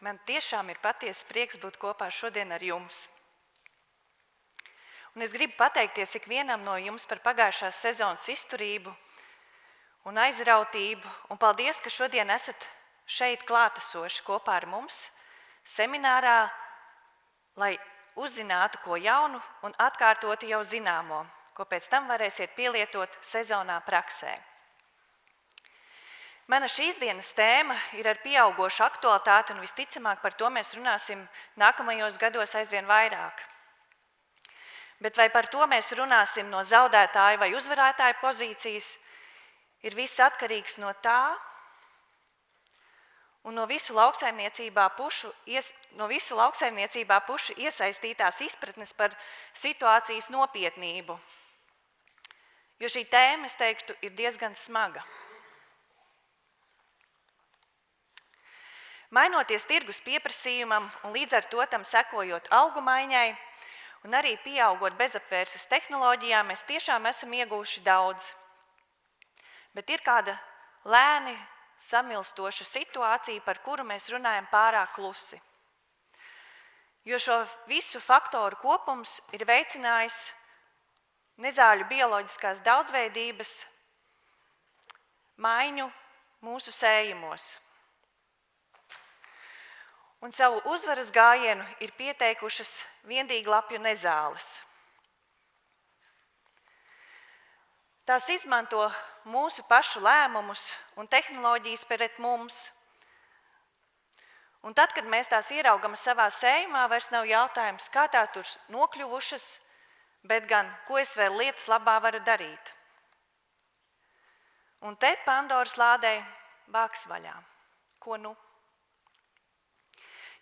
Man tiešām ir patiesa prieks būt kopā šodien ar jums. Un es gribu pateikties ikvienam no jums par pagājušās sezonas izturību un aizrautību. Un paldies, ka šodien esat šeit klātesoši kopā ar mums seminārā, lai uzzinātu ko jaunu un atkārtotu jau zināmo, ko pēc tam varēsiet pielietot sezonā praksē. Mana šīs dienas tēma ir ar pieaugošu aktualitāti un visticamāk par to mēs runāsim nākamajos gados aizvien vairāk. Bet vai par to mēs runāsim no zaudētāja vai uzvarētāja pozīcijas, ir viss atkarīgs no tā un no visu lauksaimniecībā pušu iesaistītās izpratnes par situācijas nopietnību. Jo šī tēma, es teiktu, ir diezgan smaga. Mainoties tirgus pieprasījumam un līdz ar to tam sekojot augu maiņai un arī pieaugot bezapvērses tehnoloģijām, mēs tiešām esam ieguvuši daudz. Bet ir kāda lēni samilstoša situācija, par kuru mēs runājam pārāk klusi. Jo šo visu faktoru kopums ir veicinājis nezāļu bioloģiskās daudzveidības maiņu mūsu sējumos. Un savu uzvaras gājienu ir pieteikušas viendīglapju nezāles. Tās izmanto mūsu pašu lēmumus un tehnoloģijas pret mums. Un tad, kad mēs tās ieraugam savā sējumā, vairs nav jautājums, kā tā tur nokļuvušas, bet gan, ko es vēl lietas labā varu darīt. Un te Pandoras lādē vāks vaļā. Ko nu?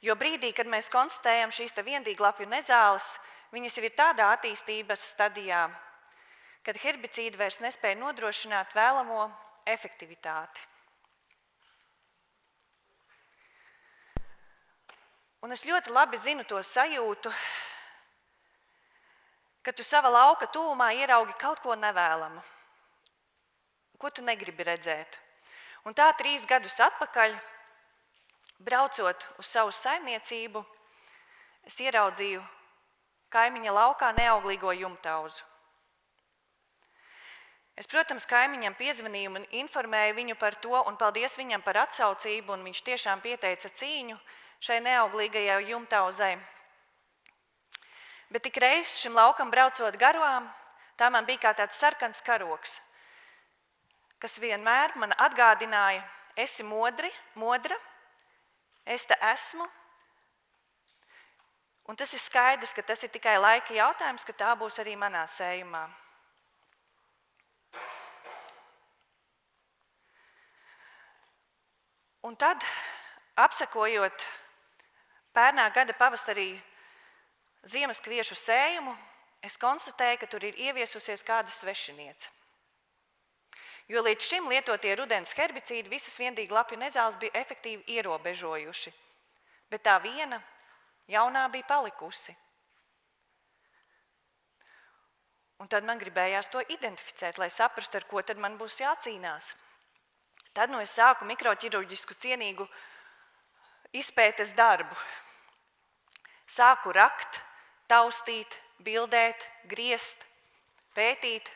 Jo brīdī, kad mēs konstatējam šīs viendīglapju nezāles, viņas jau ir tādā attīstības stadijā, kad herbicīdi vairs nespēja nodrošināt vēlamo efektivitāti. Un es ļoti labi zinu to sajūtu, ka tu sava lauka tuvumā ieraugi kaut ko nevēlamu, ko tu negribi redzēt. Un tā 3 gadus atpakaļ, braucot uz savu saimniecību, es ieraudzīju kaimiņa laukā neauglīgo jumtauzu. Es, protams, kaimiņam piezvanīju un informēju viņu par to, un paldies viņam par atsaucību, un viņš tiešām pieteica cīņu šai neauglīgajai jumtauzai. Bet tikreiz šim laukam braucot garām, tā man bija kā tāds sarkans karoks, kas vienmēr man atgādināja, esi modra, es te esmu, un tas ir skaidrs, ka tas ir tikai laika jautājums, ka tā būs arī manā sējumā. Un tad, apsekojot pērnā gada pavasarī ziemaskviešu sējumu, es konstatēju, ka tur ir ieviesusies kāda svešiniece. Jo līdz šim lietotie rudens herbicīdi visas viendīglapju nezāles bija efektīvi ierobežojuši, bet tā viena jaunā bija palikusi. Un tad man gribējās to identificēt, lai saprastu, ar ko tad man būs jācīnās. Tad es sāku mikroķirurģisku cienīgu izpētes darbu. Sāku rakt, taustīt, bildēt, griezt, pētīt,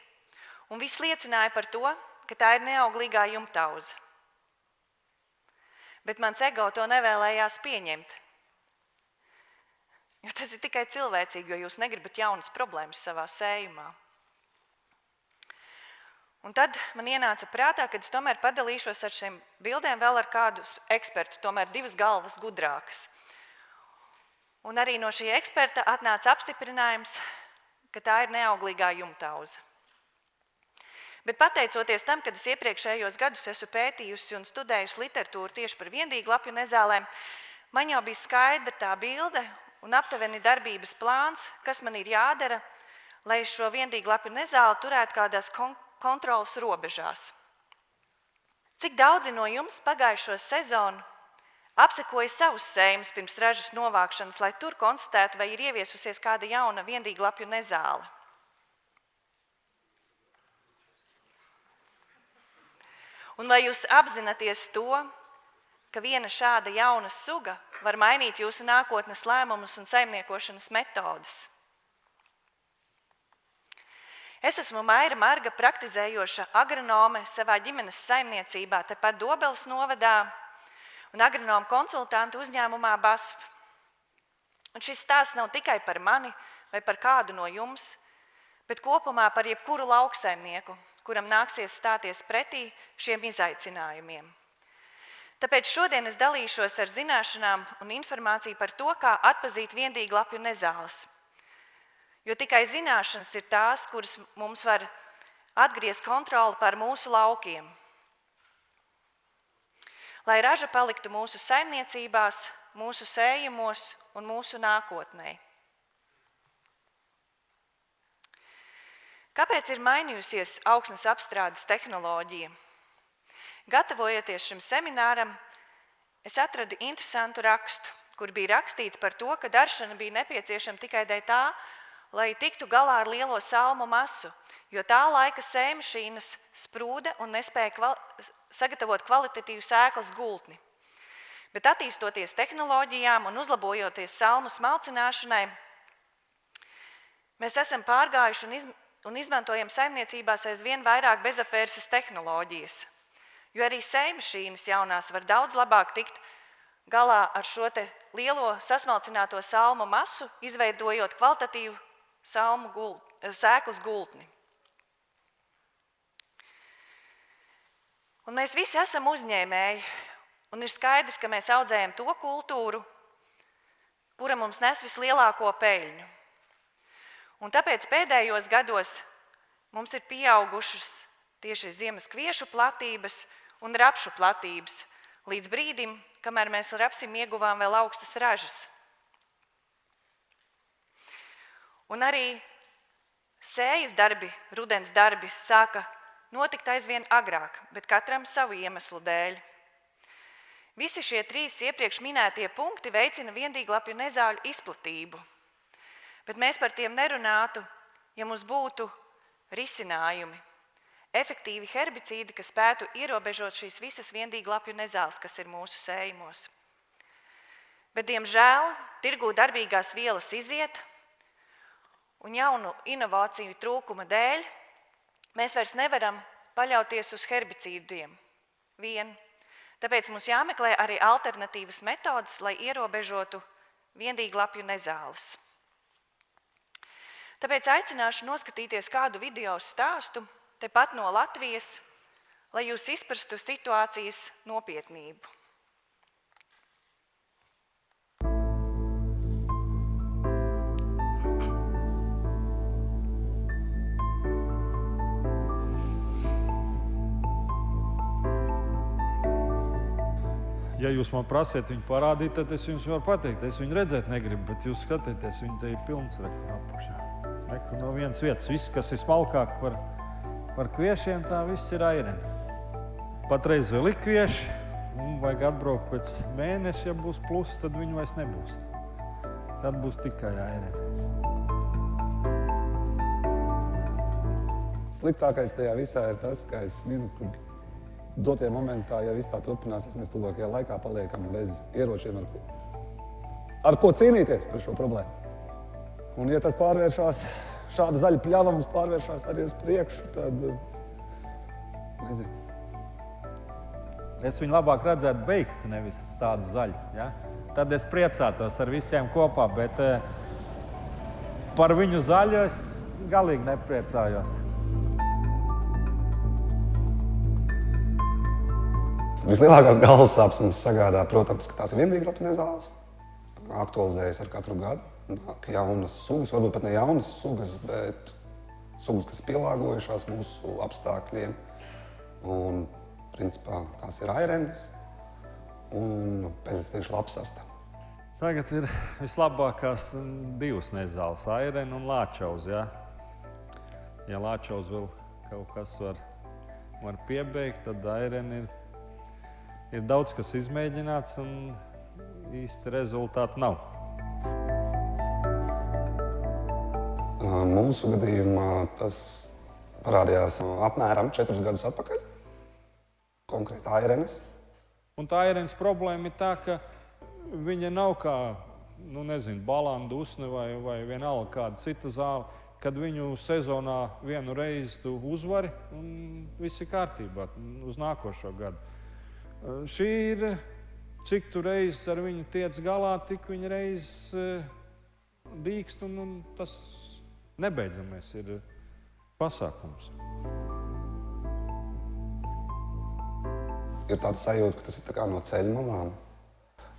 un viss liecināja par to, ka tā ir neauglīgā jumtauze. Bet mans ego to nevēlējās pieņemt. Jo tas ir tikai cilvēcīgi, jo jūs negribat jaunas problēmas savā sējumā. Un tad man ienāca prātā, ka es tomēr padalīšos ar šiem bildēm vēl ar kādu ekspertu, tomēr 2 galvas gudrākas. Un arī no šī eksperta atnāca apstiprinājums, ka tā ir neauglīgā jumtauze. Bet pateicoties tam, kad es iepriekšējos gadus esmu pētījusi un studējusi literatūru tieši par viendīglapju nezālēm, man jau bija skaidra tā bilde un aptuveni darbības plāns, kas man ir jādara, lai šo viendīglapju nezāli turētu kādās kontrolas robežās. Cik daudzi no jums pagājušo sezonu apsekoja savus sējumus pirms ražas novākšanas, lai tur konstatētu, vai ir ieviesusies kāda jauna viendīglapju nezāle? Un vai jūs apzināties to, ka viena šāda jauna suga var mainīt jūsu nākotnes lēmumus un saimniekošanas metodes. Es esmu Maira Marga, praktizējoša agronome savā ģimenes saimniecībā tepat Dobeles novadā un agronoma konsultanta uzņēmumā BASF. Un šis stāsts nav tikai par mani vai par kādu no jums, bet kopumā par jebkuru lauksaimnieku, kuram nāksies stāties pretī šiem izaicinājumiem. Tāpēc šodien es dalīšos ar zināšanām un informāciju par to, kā atpazīt viendīglapju nezāles. Jo tikai zināšanas ir tās, kuras mums var atgriezt kontroli pār mūsu laukiem. Lai raža paliktu mūsu saimniecībās, mūsu sējumos un mūsu nākotnē. Kāpēc ir mainījusies augsnes apstrādes tehnoloģija? Gatavojoties šim semināram, es atradu interesantu rakstu, kur bija rakstīts par to, ka daršana bija nepieciešama tikai dēļ tā, lai tiktu galā ar lielo salmu masu, jo tā laika sējmašīnas sprūda un nespēja sagatavot kvalitatīvu sēklas gultni. Bet attīstoties tehnoloģijām un uzlabojoties salmu smalcināšanai, mēs esam pārgājuši un izmantojam saimniecībās aizvien vairāk bezapvērses tehnoloģijas, jo arī sējmašīnas jaunās var daudz labāk tikt galā ar šo te lielo sasmalcināto salmu masu, izveidojot kvalitatīvu sēklas gultni. Un mēs visi esam uzņēmēji, un ir skaidrs, ka mēs audzējam to kultūru, kura mums nes vislielāko peļņu. Un tāpēc pēdējos gados mums ir pieaugušas tieši ziemas kviešu platības un rapšu platības, līdz brīdim, kamēr mēs rapsim ieguvām vēl augstas ražas. Un arī sējas darbi, rudens darbi sāka notikt aizvien agrāk, bet katram savu iemeslu dēļ. Visi šie 3 iepriekš minētie punkti veicina viendīglapju nezāļu izplatību, bet mēs par tiem nerunātu, ja mums būtu risinājumi, efektīvi herbicīdi, kas spētu ierobežot šīs visas viendīglapju nezāles, kas ir mūsu sējumos. Bet, diemžēl, tirgū darbīgās vielas iziet, un jaunu inovāciju trūkuma dēļ mēs vairs nevaram paļauties uz herbicīdiem vien. Tāpēc mums jāmeklē arī alternatīvas metodas, lai ierobežotu viendīglapju nezāles. Tāpēc aicināšu noskatīties kādu video stāstu tepat no Latvijas, lai jūs izprastu situācijas nopietnību. Ja jūs man prasiet viņu parādīt, tad es jums varu pateikt. Es viņu redzēt negribu, bet jūs skatieties, viņa te ir pilns rekur apakšā. Rekur no vienas vietas. Viss, kas ir smalkāk par kviešiem, tā viss ir aireni. Patreiz vēl ir kvieši, un vajag atbraukt pēc mēneša, ja būs pluss, tad viņu vairs nebūs. Tad būs tikai aireni. Sliktākais tajā visā ir tas, ka es minu, ka dotajā momentā, ja viss tā turpināsies, mēs tuvākajā laikā paliekam bez ieročiem, ar ko cīnīties par šo problēmu. Un ja tas pārvēršās, šāda zaļa pļava mums pārvēršās arī uz priekšu, tad nezinu. Es viņu labāk redzētu beigt, nevis tādu zaļu. Ja? Tad es priecātos ar visiem kopā, bet par viņu zaļu es galīgi nepriecājos. Vislielākās galvas sāpes mums sagādā, protams, ka tās ir viendīglapju nezāles. Aktualizējas ar katru gadu. Nāk jaunas sugas, varbūt pat ne jaunas sugas, bet sugas, kas pielāgojušās mūsu apstākļiem. Un, principā, tās ir airenes un peļstīšu lapsasta. Tagad ir vislabākās 2 nezāles - aireni un lāčauz. Ja, ja lāčauz vēl kaut kas var piebeigt, tad aireni ir daudz, kas izmēģināts, un īsti rezultāti nav. Mūsu gadījumā tas parādījās apmēram 4 gadus atpakaļ. Konkrēti airenes. Un tā Airenes problēma ir tā, ka viņa nav kā, Balandu Usne vai vienalga kāda cita zāle, kad viņu sezonā vienu reizi tu uzvari un viss ir kārtībā uz nākošo gadu. Šī ir, cik tu reizes ar viņu tiec galā, tik viņa reizes dīkst un tas nebeidzamais ir pasākums. Ir tāda sajūta, ka tas ir tā kā no ceļa malām.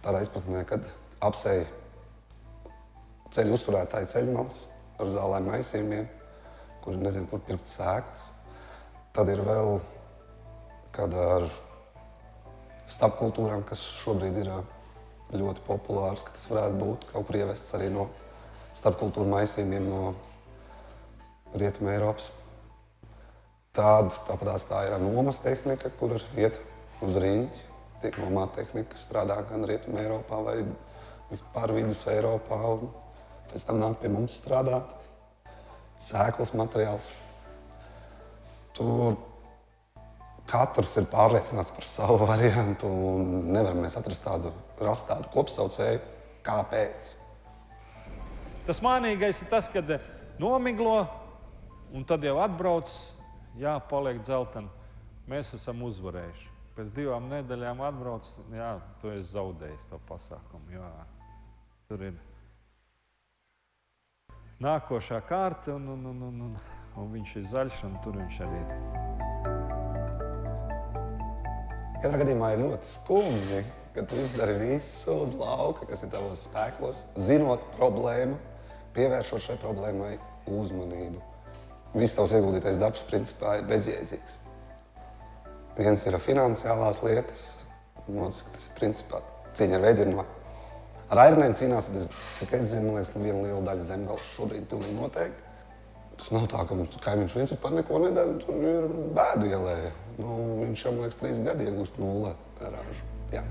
Tādā izpratnē, kad apsēja ceļu uzturētāji ceļmalas ar zālēm maisījumiem, kuri nezinu, kur pirkt sēklas. Tad ir vēl kāda ar starpkultūrām, kas šobrīd ir ļoti populārs, ka tas varētu būt kaut kur ievests arī no starpkultūru maisījumiem no Rietuma Eiropas. Tāpatās tā ir nomas tehnika, kur iet uz riņķi. Tiek nomāta tehnika, kas strādā gan Rietuma Eiropā vai vispār Vidus Eiropā. Un pēc tam nāk pie mums strādāt. Sēklas materiāls. Tur katrs ir pārliecināts par savu variantu un nevaram mēs rast tādu kopsaucēju, kāpēc. Tas mānīgais ir tas, kad nomiglo un tad jau atbrauc, paliek dzelteni. Mēs esam uzvarējuši. Pēc 2 nedēļām atbrauc, tu esi zaudējis to pasākumu. Tur ir nākošā kārta un viņš ir zaļš un tur viņš arī ir. Katrā gadījumā ir ļoti skumji, ka tu izdari visu uz lauka, kas ir tavos spēkos, zinot problēmu, pievēršot šai problēmai uzmanību. Viss tavs ieguldītais darbs principā ir bezjēdzīgs. Viens ir finansiālās lietas, un otrs, ka tas ir principā cīņa ar veidzirno. Ar Airenēm cīnās, cik es zinu, man liekas, viena liela daļa Zemgales šobrīd pilnīgi noteikti. Tas nav tā, ka mums kaimiņš viens par neko nedara, tur ir bēdu ielē. Viņš jau, man liekas, 3 gadi iegūst 0 ražu. Jā.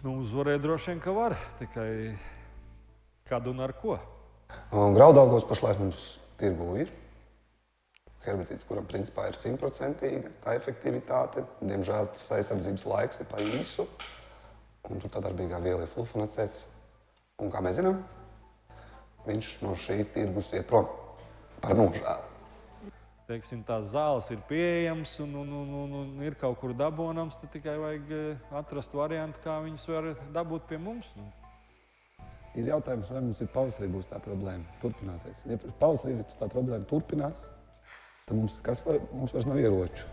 Uzvarēt droši vien, ka var, tikai kad un ar ko. Graudaugos pašlaik mums tirgū ir herbicīds, kuram principā ir 100% tā efektivitāte. Diemžēl tas aizsardzības laiks ir pa īsu. Un tur tā darbīgā viela ir flufenacēts. Un kā mēs zinām, viņš no šī tirgus iet prom par nožēlu. Teiksim, tās zāles ir pieejamas un ir kaut kur dabonams, tad tikai vajag atrast variantu, kā viņas var dabūt pie mums. Ir jautājums, vai mums ir pavasarī būs tā problēma. Turpināsies. Ja pavasarī tā problēma turpinās, tad mums vairs nav ieroču,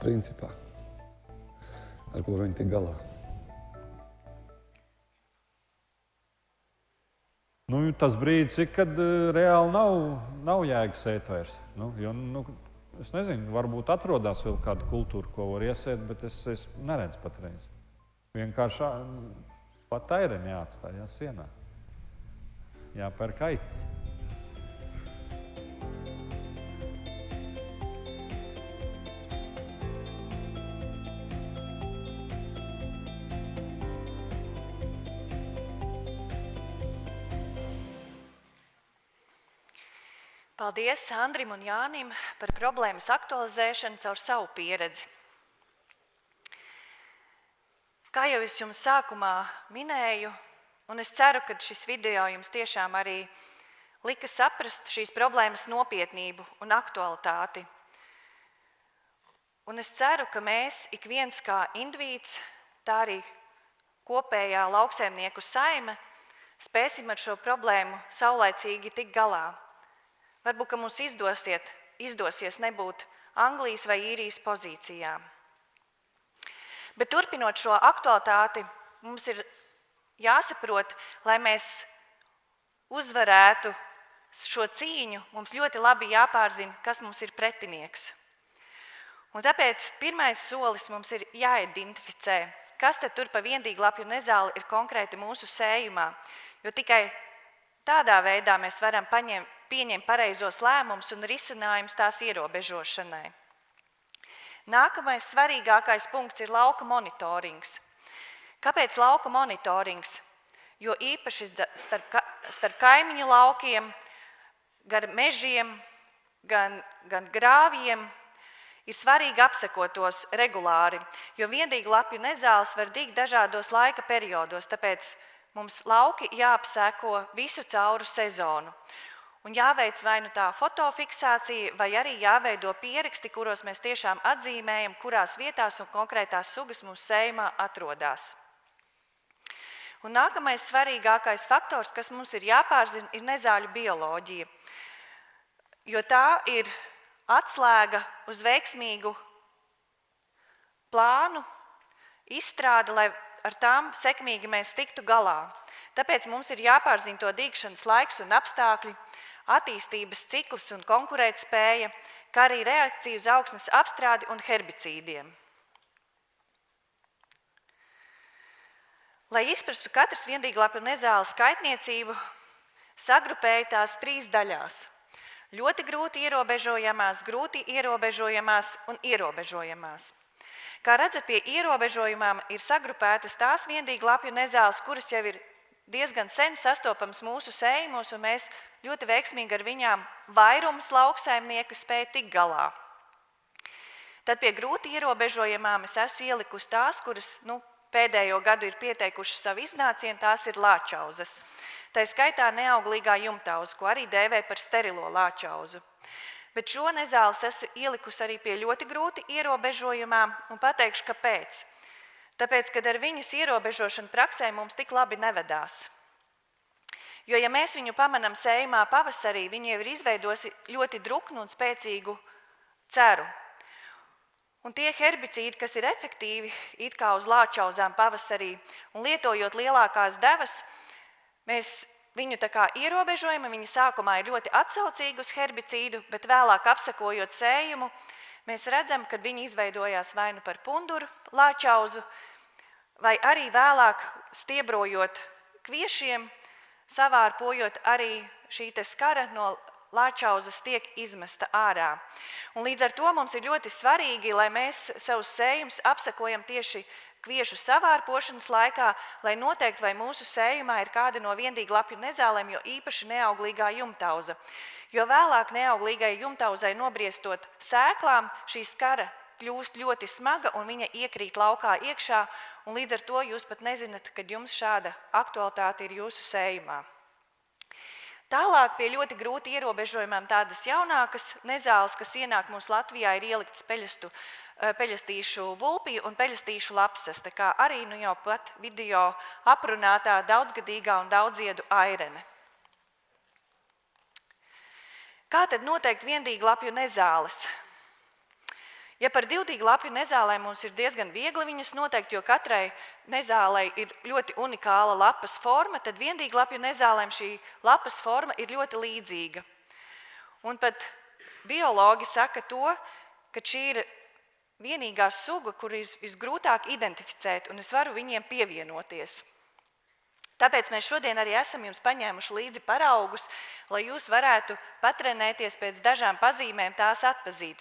principā, ar ko viņi tik galā. Tas brīdis ir, kad reāli nav jēga sēt vairs. Es nezinu, varbūt atrodās vēl kāda kultūra, ko var iesēt, bet es neredzu patreiz. Vienkārši pat Aireni jāatstāj sienā. Jāpērk aitas. Paldies Andrim un Jānim par problēmas aktualizēšanu caur savu pieredzi. Kā jau es jums sākumā minēju, un es ceru, ka šis video jums tiešām arī lika saprast šīs problēmas nopietnību un aktualitāti. Un es ceru, ka mēs ik viens kā indivīds, tā arī kopējā lauksaimnieku saime, spēsim ar šo problēmu saulaicīgi tikt galā. Varbūt, ka mums izdosies nebūt Anglijas vai Īrijas pozīcijā. Bet turpinot šo aktualitāti, mums ir jāsaprot, lai mēs uzvarētu šo cīņu, mums ļoti labi jāpārzina, kas mums ir pretinieks. Un tāpēc pirmais solis mums ir jāidentificē, kas tad tur pa viendīglapju nezāli ir konkrēti mūsu sējumā, jo tikai tādā veidā mēs varam pieņemt pareizos lēmumus un risinājumus tās ierobežošanai. Nākamais svarīgākais punkts ir lauka monitorings. Kāpēc lauka monitorings? Jo īpaši starp kaimiņu laukiem, gan mežiem, gan grāvjiem Ir svarīgi apsekot tos regulāri, jo viendīglapju nezāles var digt dažādos laika periodos, tāpēc mums lauki jāapseko visu cauru sezonu. Un jāveic vai nu tā fotofiksācija, vai arī jāveido pieraksti, kuros mēs tiešām atzīmējam, kurās vietās un konkrētās sugas mūsu sējumā atrodas. Un nākamais svarīgākais faktors, kas mums ir jāpārzina, ir nezāļu bioloģija, jo tā ir atslēga uz veiksmīgu plānu izstrādi, lai ar tām sekmīgi mēs tiktu galā. Tāpēc mums ir jāpārzina to dīgšanas laiks un apstākļi, attīstības cikls un konkurētspēja, kā arī reakcija uz augsnes apstrādi un herbicīdiem. Lai izprastu katras viendīglapju nezāles kaitniecību, sagrupēja tās 3 daļās. Ļoti grūti ierobežojamās, grūti ierobežojamās un ierobežojamās. Kā redzat, pie ierobežojumām ir sagrupētas tās viendīglapju nezāles, kuras jau ir diezgan sen sastopams mūsu sējumos, un mēs ļoti veiksmīgi ar viņām vairums lauksaimnieku spēja tikt galā. Tad pie grūti ierobežojamām es esmu ielikusi tās, kuras pēdējo gadu ir pieteikušas savu iznācienu, tās ir lāčauzas. Tā skaitā neauglīgā jumtauza, ko arī dēvē par sterilo lāčauzu. Bet šo nezāles esmu ielikusi arī pie ļoti grūti ierobežojumām, un pateikšu, kāpēc. Tāpēc, kad ar viņas ierobežošanu praksē mums tik labi nevedās. Jo, ja mēs viņu pamanām sējumā pavasarī, viņi jau ir izveidojusi ļoti druknu un spēcīgu ceru. Un tie herbicīdi, kas ir efektīvi it kā uz lāčauzām pavasarī, un lietojot lielākās devas, mēs viņu tā kā ierobežojam, viņi sākumā ir ļoti atsaucīgi uz herbicīdu, bet vēlāk apsekojot sējumu, mēs redzam, ka viņi izveidojās vai nu par punduru lāčauzu, vai arī vēlāk stiebrojot kviešiem, savārpojot arī šī skara no lāčauzas tiek izmesta ārā. Un līdz ar to mums ir ļoti svarīgi, lai mēs savus sējumus apsekojam tieši kviešu savārpošanas laikā, lai noteikti, vai mūsu sējumā ir kāda no viendīglapju nezālēm, jo īpaši neauglīgā jumtauza. Jo vēlāk neauglīgai jumtauzai nobriestot sēklām, šī skara kļūst ļoti smaga un viņa iekrīt laukā iekšā, un līdz ar to jūs pat nezināt, kad jums šāda aktualitāte ir jūsu sējumā. Tālāk pie ļoti grūti ierobežojumām tādas jaunākas nezāles, kas ienāk mūsu Latvijā, ir ieliktas peļastīšu vulpiju un peļastīšu lapsas, tā kā arī jau pat video aprunātā daudzgadīgā un daudziedu airene. Kā tad noteikt viendīglapju nezāles? Ja par divdīglapju nezālēm mums ir diezgan viegli viņas noteikt, jo katrai nezālei ir ļoti unikāla lapas forma, tad viendīglapju nezālēm šī lapas forma ir ļoti līdzīga. Un pat biologi saka to, ka šī ir vienīgā suga, kur ir visgrūtāk identificēt, un es varu viņiem pievienoties. Tāpēc mēs šodien arī esam jums paņēmuši līdzi paraugus, lai jūs varētu patrenēties pēc dažām pazīmēm tās atpazīt.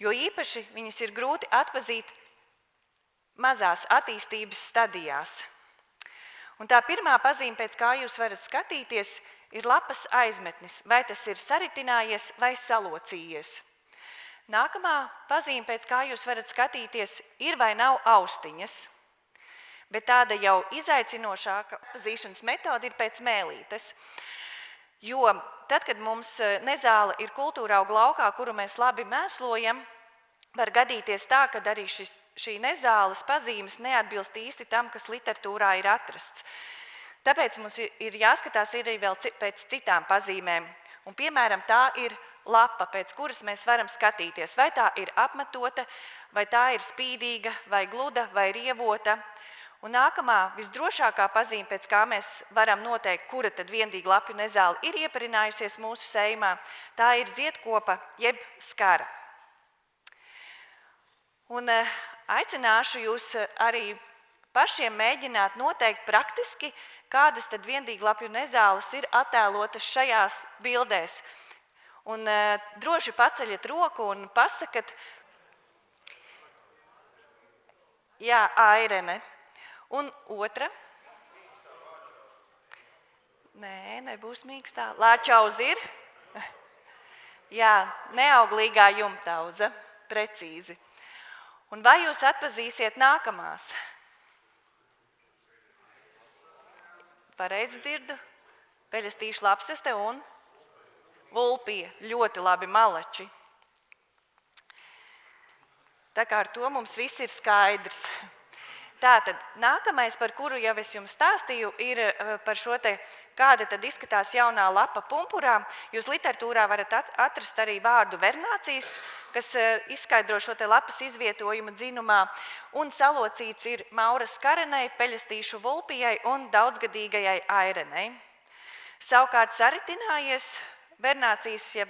Jo īpaši viņas ir grūti atpazīt mazās attīstības stadijās. Un tā pirmā pazīme, pēc kā jūs varat skatīties, ir lapas aizmetnis, vai tas ir saritinājies vai salocījies. Nākamā pazīme, pēc kā jūs varat skatīties, ir vai nav austiņas. Bet tāda jau izaicinošāka atpazīšanas metode ir pēc mēlītes. Jo tad, kad mums nezāle ir kultūrauga laukā, kuru mēs labi mēslojam, var gadīties tā, ka arī šī nezāles pazīmes neatbilst īsti tam, kas literatūrā ir atrasts. Tāpēc mums ir jāskatās arī vēl pēc citām pazīmēm. Un, piemēram, tā ir lapa, pēc kuras mēs varam skatīties, vai tā ir apmetota, vai tā ir spīdīga, vai gluda, vai rievota. Un nākamā, visdrošākā pazīme, pēc kā mēs varam noteikt, kura tad viendīglapju nezāle ir ieparinājusies mūsu sējumā, tā ir ziedkopa jeb skara. Un aicināšu jūs arī pašiem mēģināt noteikt praktiski, kādas tad viendīglapju nezāles ir attēlotas šajās bildēs. Un droši paceļat roku un pasakat, jā, airene. Un otra. Nē, nebūs mīkstā. Lāčauza ir. Jā, neauglīgā jumtauza. precīzi. Un vai jūs atpazīsiet nākamās? Pareizi dzirdu. Peļastīšu lapseste un vulpija. Ļoti labi, malači. Tā kā ar to mums viss ir skaidrs. Tātad nākamais, par kuru jau es jums stāstīju, ir par šo te, kāda tad izskatās jaunā lapa pumpurā. Jūs literatūrā varat atrast arī vārdu vernācijas, kas izskaidro šo te lapas izvietojumu dzinumā, un salocīts ir mauras karenei, peļastīšu vulpijai un daudzgadīgajai airenei. Savukārt saritinājies vernācijas jeb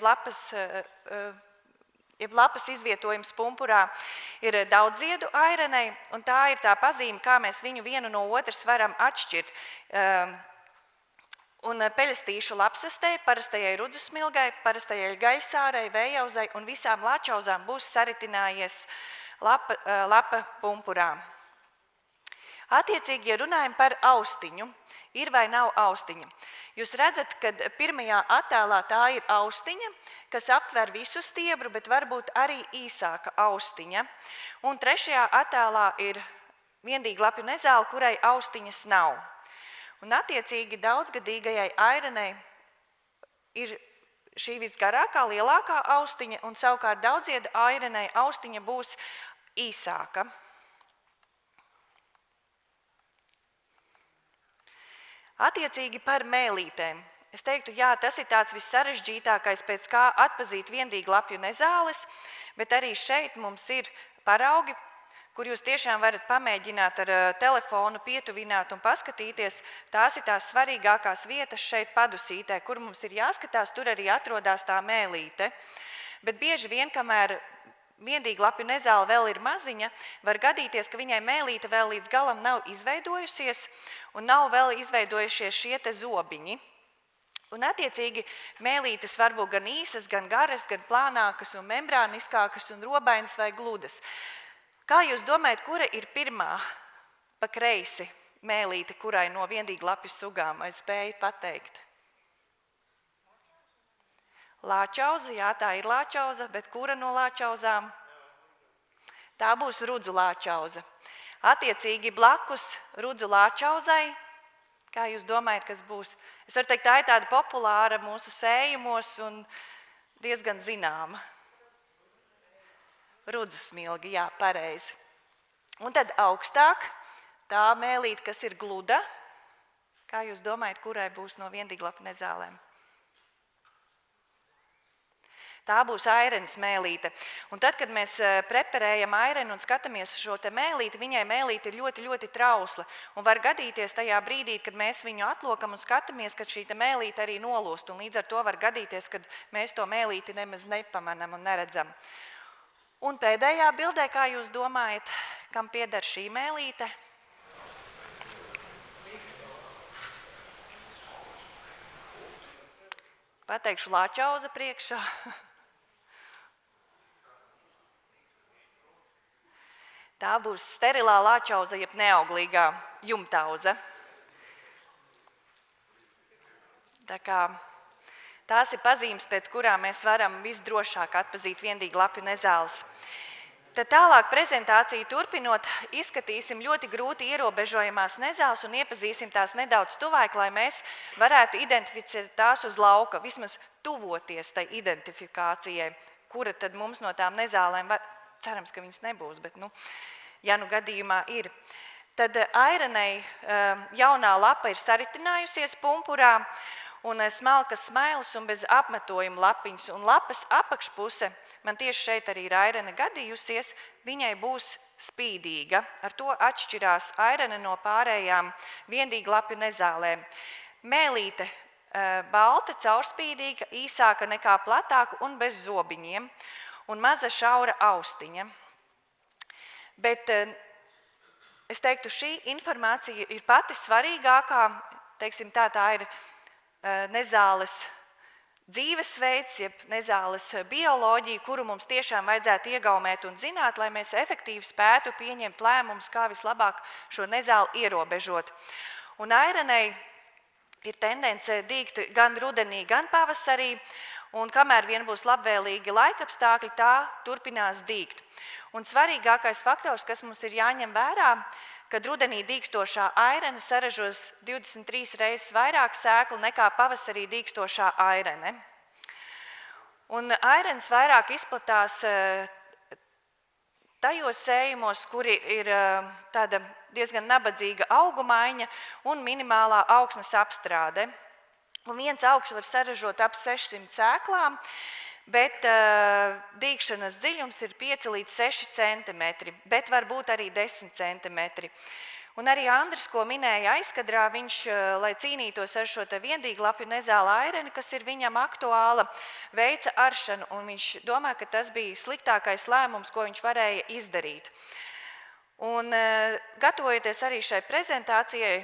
lapas izvietojums pumpurā ir daudziedu airenei, un tā ir tā pazīme, kā mēs viņu vienu no otras varam atšķirt. Un peļastīšu lapsastei, parastajai rudzusmilgai, parastajai gaisārai, vējauzai un visām lāčauzām būs saritinājies lapa pumpurā. Attiecīgi, ja runājam par austiņu, ir vai nav austiņa. Jūs redzat, ka pirmajā attēlā tā ir austiņa, kas aptver visu stiebru, bet varbūt arī īsāka austiņa. Un trešajā attēlā ir viendīglapju nezāle, kurai austiņas nav. Un attiecīgi daudzgadīgajai airenei ir šī visgarākā, lielākā austiņa, un savukārt daudziedu airenei austiņa būs īsāka. Attiecīgi par mēlītēm. Es teiktu, jā, tas ir tāds vissarežģītākais, pēc kā atpazīt viendīglapju nezāles, bet arī šeit mums ir paraugi, kur jūs tiešām varat pamēģināt ar telefonu pietuvināt un paskatīties. Tās ir tās svarīgākās vietas šeit padusītē, kur mums ir jāskatās, tur arī atrodas tā mēlīte. Bet bieži vien, kamēr viendīglapju nezāle vēl ir maziņa, var gadīties, ka viņai mēlīte vēl līdz galam nav izveidojusies un nav vēl izveidojušies šie te zobiņi. Un attiecīgi mēlītes var būt gan īsas, gan garas, gan plānākas un membrāniskākas un robainas vai gludas. Kā jūs domājat, kura ir pirmā pa kreisi mēlīte, kurai no viendīglapju sugām, vai spēju pateikt? Lāčauza, jā, tā ir lāčauza, bet kura no lāčauzām? Tā būs rudzu lāčauza. Attiecīgi blakus rudzu lāčauzai, kā jūs domājat, kas būs? Es varu teikt, tā ir tāda populāra mūsu sējumos un diezgan zināma. Rudzu smilgi, jā, pareizi. Un tad augstāk tā mēlīte, kas ir gluda, kā jūs domājat, kurai būs no viendīglapju nezālēm? Tā būs airenes mēlīte. Un tad, kad mēs preparējam aireni un skatāmies šo te mēlīti, viņai mēlīte ir ļoti, ļoti trausla. Un var gadīties tajā brīdī, kad mēs viņu atlokam un skatāmies, kad šī te mēlīte arī nolūst. Un līdz ar to var gadīties, kad mēs to mēlīti nemaz nepamanam un neredzam. Un pēdējā bildē, kā jūs domājat, kam pieder šī mēlīte? Pateikšu lāčauza priekšā. Tā būs sterilā lāčauza, jeb neauglīgā jumtauza. Tā kā tās ir pazīmes, pēc kurām mēs varam visdrošāk atpazīt viendīglapju nezāles. Tad tālāk prezentāciju turpinot, izskatīsim ļoti grūti ierobežojamās nezāles un iepazīsim tās nedaudz tuvāk, lai mēs varētu identificēt tās uz lauka, vismaz tuvoties tai identifikācijai, kura tad mums no tām nezālēm var... Cerams, ka viņas nebūs, bet ja gadījumā ir. Tad airenei jaunā lapa ir saritinājusies pumpurā un smalkas smailes un bez apmetojuma lapiņas. Un lapas apakšpuse, man tieši šeit arī ir airene gadījusies, viņai būs spīdīga. Ar to atšķirās airene no pārējām viendīglapju nezālēm. Mēlīte balta, caurspīdīga, īsāka nekā platāka un bez zobiņiem. Un maza šaura austiņa. Bet es teiktu, šī informācija ir pati svarīgākā, teiksim tā ir nezāles dzīvesveids, jeb nezāles bioloģija, kuru mums tiešām vajadzētu iegaumēt un zināt, lai mēs efektīvi spētu pieņemt lēmumus, kā vislabāk šo nezāli ierobežot. Un airenei ir tendence dīgt gan rudenī, gan pavasarī, Un kamēr vien būs labvēlīgi laikapstākļi, tā turpinās dīgt. Un svarīgākais faktors, kas mums ir jāņem vērā, kad rudenī dīkstošā airene saražos 23 reizes vairāk sēklu nekā pavasarī dīkstošā airene. Un airenes vairāk izplatās tajos sējumos, kuri ir tāda diezgan nabadzīga augumaiņa un minimālā augsnes apstrāde. Un viens augs var saražot ap 600 sēklām, bet dīkšanas dziļums ir 5 līdz 6 centimetri, bet var būt arī 10 centimetri. Un arī Andris, ko minēja aizkadrā, viņš, lai cīnītos ar šo viendīglapju nezāla aireni, kas ir viņam aktuāla, veica aršanu, un viņš domā, ka tas bija sliktākais lēmums, ko viņš varēja izdarīt. Un gatavojoties arī šai prezentācijai,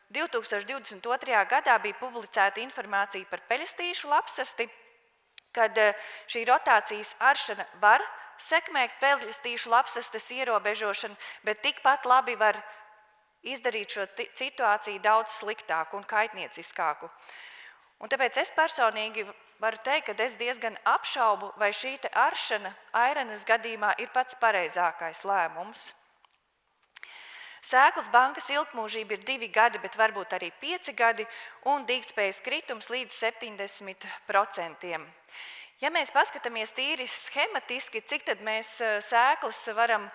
2022. gadā bija publicēta informācija par peļastīšu lapsasti, kad šī rotācijas aršana var sekmēt peļastīšu lapsastes ierobežošanu, bet tikpat labi var izdarīt šo situāciju daudz sliktāku un kaitnieciskāku. Un tāpēc es personīgi varu teikt, ka es diezgan apšaubu, vai šī aršana airenes gadījumā ir pats pareizākais lēmums. Sēklas bankas ilgmūžība ir 2 gadi, bet varbūt arī 5 gadi, un dīgtspējas kritums līdz 70%. Ja mēs paskatāmies tīri schematiski, cik tad mēs sēklas varam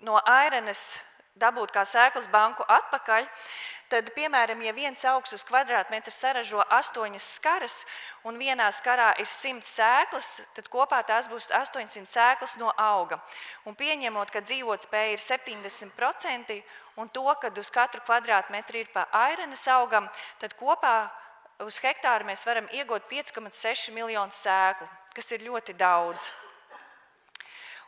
no airenes dabūt kā sēklas banku atpakaļ, tad, piemēram, ja viens augs uz kvadrātmetru saražo 8 skaras un vienā skarā ir 100 sēklas, tad kopā tās būs 800 sēklas no auga. Un pieņemot, ka dzīvotspēja ir 70% un to, kad uz katru kvadrātmetru ir pa airenes augam, tad kopā uz hektāru mēs varam iegūt 5,6 miljonu sēklu, kas ir ļoti daudz.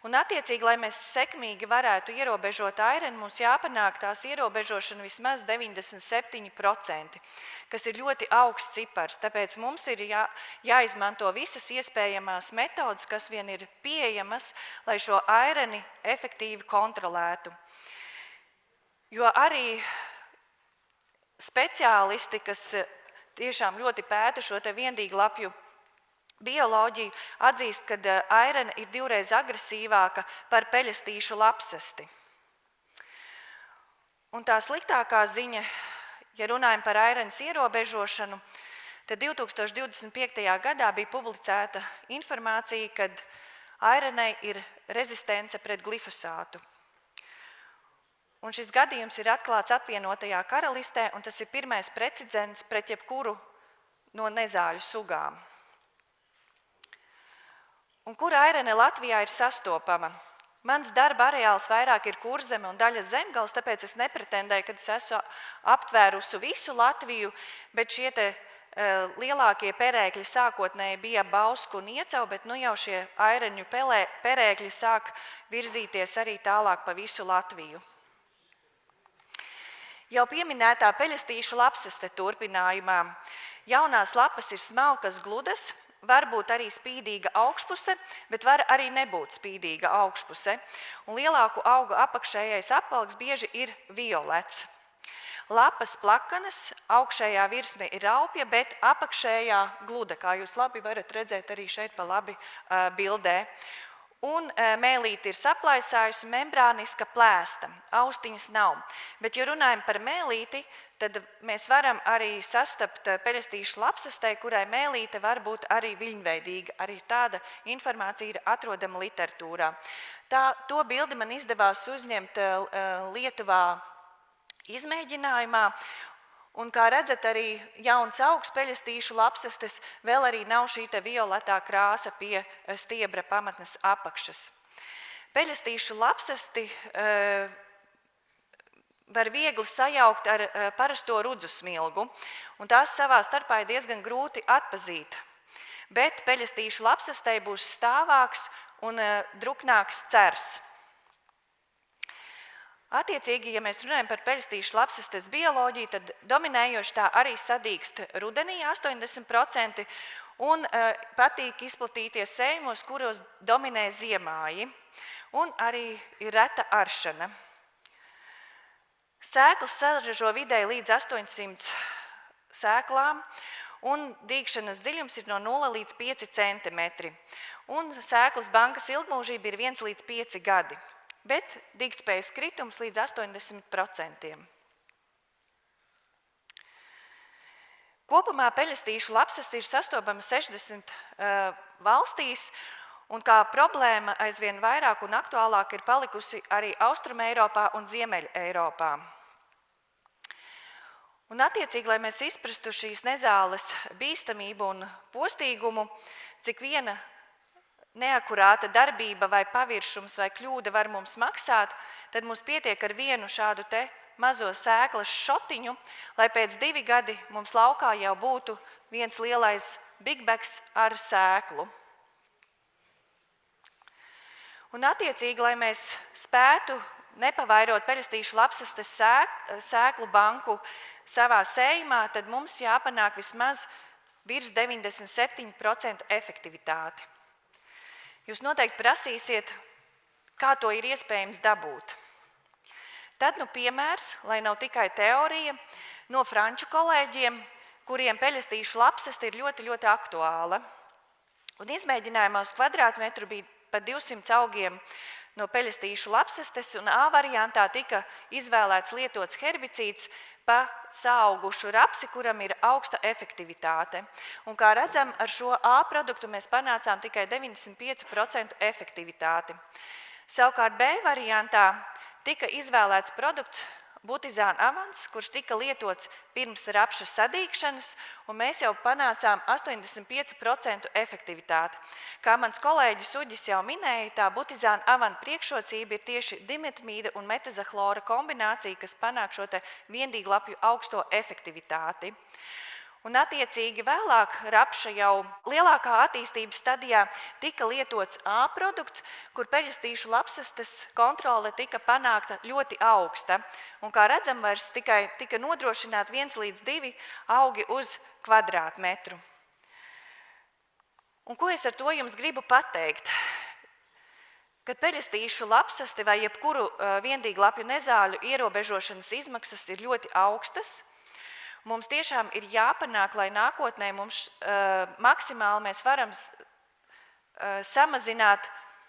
Un attiecīgi, lai mēs sekmīgi varētu ierobežot aireni, mums jāpanāk tās ierobežošana vismaz 97%, kas ir ļoti augsts cipars. Tāpēc mums ir jāizmanto visas iespējamās metodas, kas vien ir pieejamas, lai šo aireni efektīvi kontrolētu. Jo arī speciālisti, kas tiešām ļoti pēta šo viendīglapju bioloģiju, atzīst, ka airene ir 2 reizes agresīvāka par peļastīšu lapsasti. Un tā sliktākā ziņa, ja runājam par airenes ierobežošanu, tad 2025. gadā bija publicēta informācija, kad airenei ir rezistence pret glifosātu. Un šis gadījums ir atklāts apvienotajā karalistē, un tas ir pirmais precedents pret jebkuru no nezāļu sugām. Un kura airene Latvijā ir sastopama? Mans darba areāls vairāk ir Kurzeme un daļa Zemgales, tāpēc es nepretendēju, ka es esmu aptvērusi visu Latviju, bet šie lielākie perēkļi sākotnēji bija Bausku un Iecau, bet nu jau šie aireņu perēkļi sāk virzīties arī tālāk pa visu Latviju. Jau pieminētā peļastīšu lapsaste turpinājumā. Jaunās lapas ir smalkas, gludas, var būt arī spīdīga augšpuse, bet var arī nebūt spīdīga augšpuse. Un lielāku augu apakšējais apvalks bieži ir violets. Lapas plakanas, augšējā virsme ir raupja, bet apakšējā gluda, kā jūs labi varat redzēt arī šeit pa labi bildē. Un mēlīte ir saplaisājusi, membrāniska plēsta, austiņas nav. Bet, ja runājam par mēlīti, tad mēs varam arī sastapt peļastīšu lapsastei, kurai mēlīte var būt arī viļņveidīga. Arī tāda informācija ir atrodama literatūrā. To bildi man izdevās uzņemt Lietuvā izmēģinājumā. Un, kā redzat, arī jauns augs peļastīšu lapsastes vēl arī nav šī violetā krāsa pie stiebra pamatnes apakšas. Peļastīšu lapsasti var viegli sajaukt ar parasto rudzu smilgu, un tās savā starpā ir diezgan grūti atpazīt. Bet peļastīšu lapsastei būs stāvāks un druknāks cers. Attiecīgi, ja mēs runājam par peļastīšu lapsastes bioloģiju, tad dominējoši tā arī sadīkst rudenī 80% un patīk izplatīties sējumos, kuros dominē ziemāji, un arī ir reta aršana. Sēklas saražo vidēji līdz 800 sēklām, un dīgšanas dziļums ir no 0 līdz 5 centimetri. Un sēklas bankas ilgmūžība ir 1 līdz 5 gadi, bet dīgtspējas kritums līdz 80%. Kopumā peļastīšu lapsasti ir sastopama 60 valstīs, un kā problēma aizvien vairāk un aktuālāk ir palikusi arī Austrumeiropā un Ziemeļeiropā. Un attiecīgi, lai mēs izprastu šīs nezāles bīstamību un postīgumu, cik viena neakurāta darbība vai paviršums vai kļūda var mums maksāt, tad mums pietiek ar vienu šādu te mazo sēklas šotiņu, lai pēc 2 gadi mums laukā jau būtu viens lielais big bags ar sēklu. Un attiecīgi, lai mēs spētu nepavairot peļastīšu lapsastes sēklu banku savā sējumā, tad mums jāpanāk vismaz virs 97% efektivitāte. Jūs noteikti prasīsiet, kā to ir iespējams dabūt. Tad, piemērs, lai nav tikai teorija, no franču kolēģiem, kuriem peļastīšu lapsaste ir ļoti, ļoti aktuāla. Un izmēģinājumā uz kvadrātmetru bija pat 200 augiem no peļastīšu lapsastes, un A variantā tika izvēlēts lietots herbicīds pa saaugušu rapsi, kuram ir augsta efektivitāte. Un kā redzam, ar šo A produktu mēs panācām tikai 95% efektivitāti. Savukārt B variantā tika izvēlēts produkts Butizāna Avans, kurš tika lietots pirms rapša sadīgšanas, un mēs jau panācām 85% efektivitāti. Kā mans kolēģis Uģis jau minēja, tā Butizāna Avana priekšrocība ir tieši dimetmīda un metazahlora kombinācija, kas panāk šo te viendīglapju augsto efektivitāti. Un attiecīgi vēlāk rapša jau lielākā attīstības stadijā tika lietots A produkts, kur peļastīšu lapsastes kontrole tika panākta ļoti augsta. Un kā redzam, vairs tikai tika nodrošināt 1 līdz 2 augi uz kvadrātmetru. Un ko es ar to jums gribu pateikt? Kad peļastīšu lapsasti vai jebkuru viendīglapju nezāļu ierobežošanas izmaksas ir ļoti augstas, mums tiešām ir jāpanāk, lai nākotnē mums maksimāli mēs varam samazināt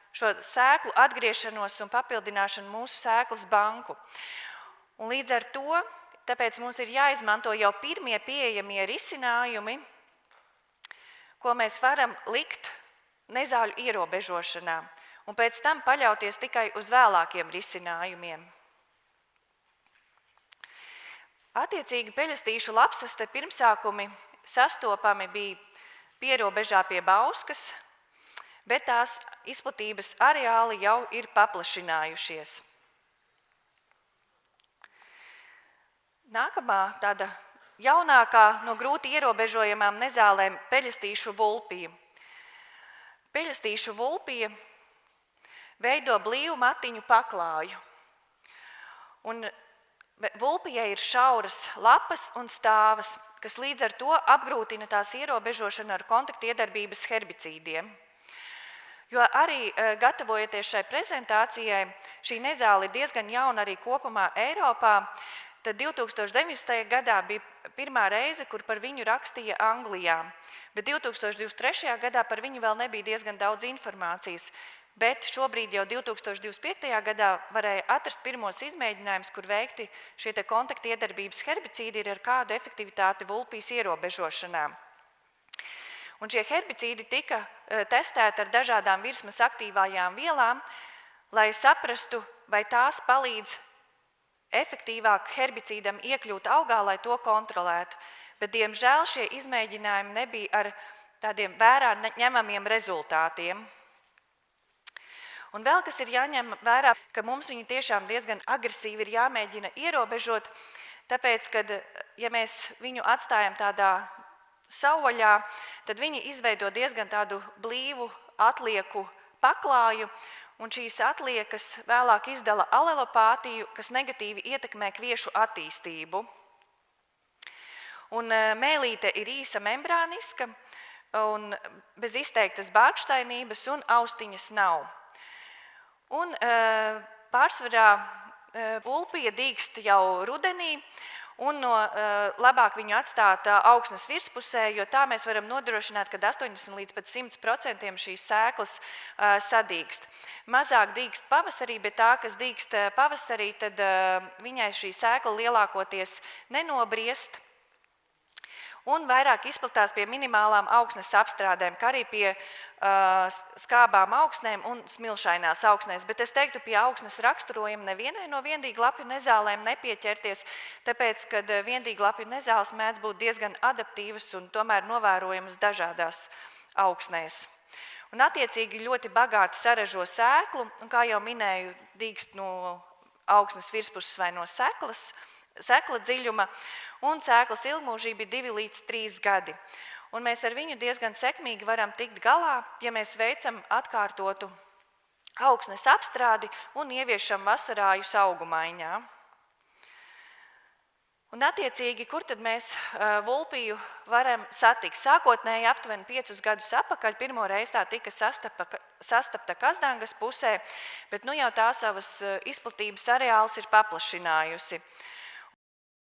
šo sēklu atgriešanos un papildināšanu mūsu sēklas banku. Un līdz ar to, tāpēc mums ir jāizmanto jau pirmie pieejamie risinājumi, ko mēs varam likt nezāļu ierobežošanā, un pēc tam paļauties tikai uz vēlākiem risinājumiem. Attiecīgi peļastīšu lapsaste pirmsākumi sastopami bija pierobežā pie Bauskas, bet tās izplatības areāli jau ir paplašinājušies. Nākamā tāda jaunākā no grūti ierobežojamām nezālēm peļastīšu vulpija. Peļastīšu vulpija veido blīvu matiņu paklāju. Un vulpijai ir šauras lapas un stāvas, kas līdz ar to apgrūtina tās ierobežošanu ar kontaktiedarbības herbicīdiem. Jo arī gatavojoties šai prezentācijai, šī nezāle ir diezgan jauna arī kopumā Eiropā, tad 2019. gadā bija pirmā reize, kur par viņu rakstīja Anglijā, bet 2023. gadā par viņu vēl nebija diezgan daudz informācijas. Bet šobrīd jau 2025. gadā varēja atrast pirmos izmēģinājumus, kur veikti šie te kontaktiedarbības herbicīdi ir ar kādu efektivitāti vulpijas ierobežošanā. Un šie herbicīdi tika testēti ar dažādām virsmas aktīvājām vielām, lai saprastu, vai tās palīdz efektīvāk herbicīdam iekļūt augā, lai to kontrolētu. Bet, diemžēl, šie izmēģinājumi nebija ar tādiem vērā ņemamiem rezultātiem. Un vēl kas ir jāņem vērā, ka mums viņi tiešām diezgan agresīvi ir jāmēģina ierobežot, tāpēc, kad ja mēs viņu atstājam tādā sauvaļā, tad viņi izveido diezgan tādu blīvu atlieku paklāju, un šīs atliekas vēlāk izdala alelopātiju, kas negatīvi ietekmē kviešu attīstību. Un mēlīte ir īsa membrāniska, un bez izteiktas bārkštainības, un austiņas nav. Un pārsvarā vulpija dīkst jau rudenī, un labāk viņu atstāt augsnes virspusē, jo tā mēs varam nodrošināt, ka 80 līdz pat 100% šīs sēklas sadīkst. Mazāk dīkst pavasarī, bet tā, kas dīkst pavasarī, tad viņai šī sēkla lielākoties nenobriest un vairāk izplatās pie minimālām augsnes apstrādēm, kā arī pie skābām augsnēm un smilšainās augsnēs. Bet es teiktu, pie augsnes raksturojuma nevienai no viendīglapju nezālēm nepieķerties, tāpēc, kad viendīglapju nezāles mēdz būt diezgan adaptīvas un tomēr novērojamas dažādās augsnēs. Un attiecīgi ļoti bagāti saražo sēklu, un kā jau minēju, dīkst no augsnes virspuses vai no sekla dziļuma, un sēklas ilgmūžība ir 2 līdz 3 gadi. Un mēs ar viņu diezgan sekmīgi varam tikt galā, ja mēs veicam atkārtotu augsnes apstrādi un ieviešam vasarājus augumaiņā. Un attiecīgi, kur tad mēs vulpiju varam satikt? Sākotnēji aptuveni 5 gadus atpakaļ pirmo reizi tā tika sastapta Kazdangas pusē, bet nu jau tā savas izplatības areālus ir paplašinājusi.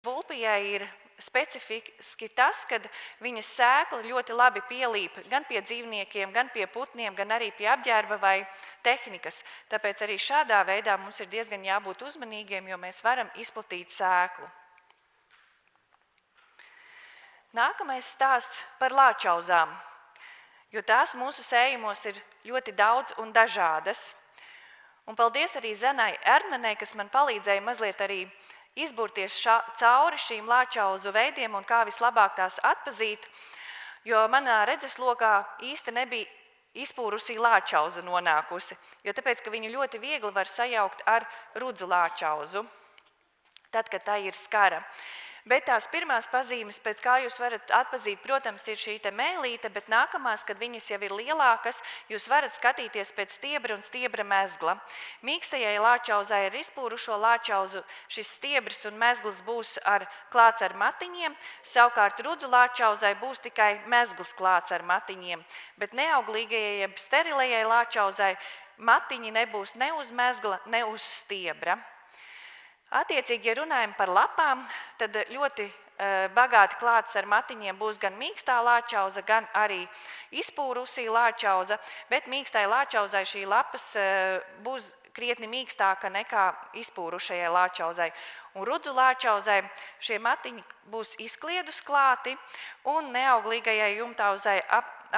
Vulpijai ir specifiski tas, ka viņas sēkla ļoti labi pielīp gan pie dzīvniekiem, gan pie putniem, gan arī pie apģērba vai tehnikas. Tāpēc arī šādā veidā mums ir diezgan jābūt uzmanīgiem, jo mēs varam izplatīt sēklu. Nākamais stāsts par lāčauzām, jo tās mūsu sējumos ir ļoti daudz un dažādas. Un paldies arī Zenai Erdmanai, kas man palīdzēja mazliet arī izburties cauri šīm lāčauzu veidiem un kā vislabāk tās atpazīt, jo manā redzeslokā īsti nebija izpūrusī lāčauza nonākusi, jo tāpēc, ka viņu ļoti viegli var sajaukt ar rudzu lāčauzu, tad, kad tā ir skara. Bet tās pirmās pazīmes, pēc kā jūs varat atpazīt, protams, ir šī te mēlīte, bet nākamās, kad viņas jau ir lielākas, jūs varat skatīties pēc stiebra un stiebra mezgla. Mīkstajai lāčauzai ar izpūrušo lāčauzu šis stiebrs un mezgls būs klāts ar matiņiem, savukārt rudzu lāčauzai būs tikai mezgls klāts ar matiņiem, bet neauglīgajai, jeb sterilajai lāčauzai matiņi nebūs ne uz mezgla, ne uz stiebra. Attiecīgi, ja runājam par lapām, tad ļoti bagāti klāts ar matiņiem būs gan mīkstā lāčauza, gan arī izpūrusī lāčauza, bet mīkstai lāčauzai šī lapas būs krietni mīkstāka nekā izpūrušajai lāčauzai. Un rudzu lāčauzai šie matiņi būs izkliedus klāti un neauglīgajai jumtauzai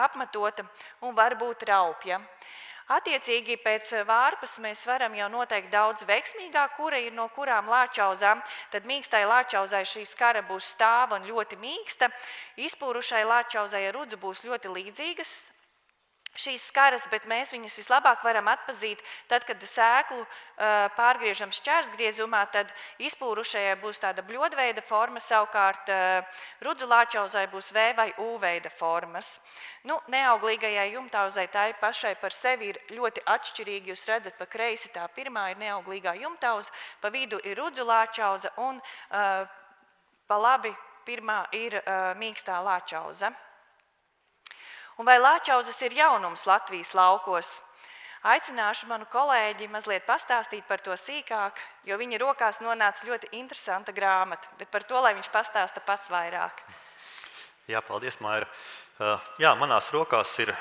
apmetota un var būt raupja. Attiecīgi pēc vārpas mēs varam jau noteikt daudz veiksmīgāk, kura ir no kurām lāčauzām, tad mīkstai lāčauzai šī skara būs stāva un ļoti mīksta, izpūrušai lāčauzai ar rudzu būs ļoti līdzīgas šīs skaras, bet mēs viņas vislabāk varam atpazīt tad, kad sēklu pārgriežam šķērsgriezumā, tad izpūrušajai būs tāda bļodveida forma, savukārt rudzu lāčauzai būs V vai U veida formas. Nu, neauglīgajai jumtauzai tā pašai par sevi ir ļoti atšķirīgi. Jūs redzat, pa kreisi tā pirmā ir neauglīgā jumtauza, pa vidu ir rudzu lāčauza un pa labi pirmā ir mīkstā lāčauza. Un vai lāčauzas ir jaunums Latvijas laukos? Aicināšu manu kolēģi mazliet pastāstīt par to sīkāk, jo viņa rokās nonāca ļoti interesanta grāmata, bet par to, lai viņš pastāsta pats vairāk. Jā, paldies, Maira. Jā, manās rokās ir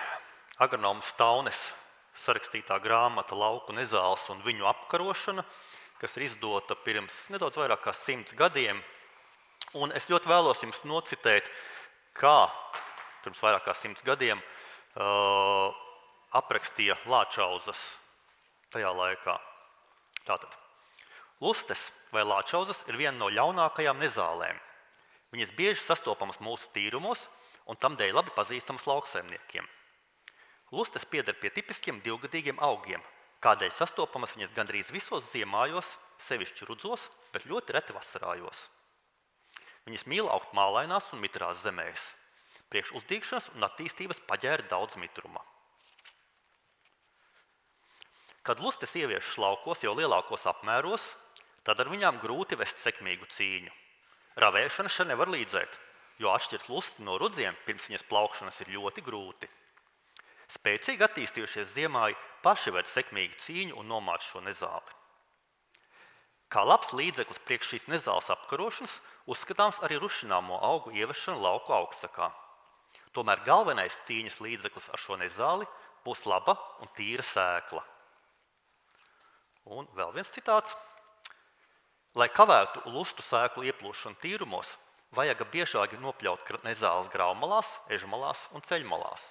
agronoms Staunes sarakstītā grāmata Lauku nezāles un viņu apkarošana, kas ir izdota pirms nedaudz vairāk kā 100 gadiem. Un es ļoti vēlos jums nocitēt, kā pirms vairāk kā 100 gadiem aprakstīja lāčauzas tajā laikā. Tātad, lustes vai lāčauzas ir viena no ļaunākajām nezālēm. Viņas bieži sastopamas mūsu tīrumos un tam dēļ labi pazīstamas lauksaimniekiem. Lustes pieder pie tipiskiem divgadīgiem augiem, kādēļ sastopamas viņas gandrīz visos ziemājos, sevišķi rudzos, bet ļoti reti vasarājos. Viņas mīl augt mālainās un mitrās zemēs. Priekš uzdīgšanas un attīstības paģēra daudz mitruma. Kad lustes ieviešas laukos jau lielākos apmēros, tad ar viņām grūti vest sekmīgu cīņu. Ravēšana šeit nevar līdzēt, jo atšķirt lusti no rudziem pirms viņas plaukšanas ir ļoti grūti. Spēcīgi attīstījušies ziemāji paši ved sekmīgu cīņu un nomāc šo nezāli. Kā labs līdzeklis priekš šīs nezāles apkarošanas uzskatāms arī rušināmo augu ievešana lauku augstsakā. Tomēr galvenais cīņas līdzeklis ar šo nezāli būs laba un tīra sēkla. Un vēl viens citāts. Lai kavētu lustu sēklu ieplūšanu tīrumos, vajag biežāk nopļaut nezāles graumalās, ežmalās un ceļmalās.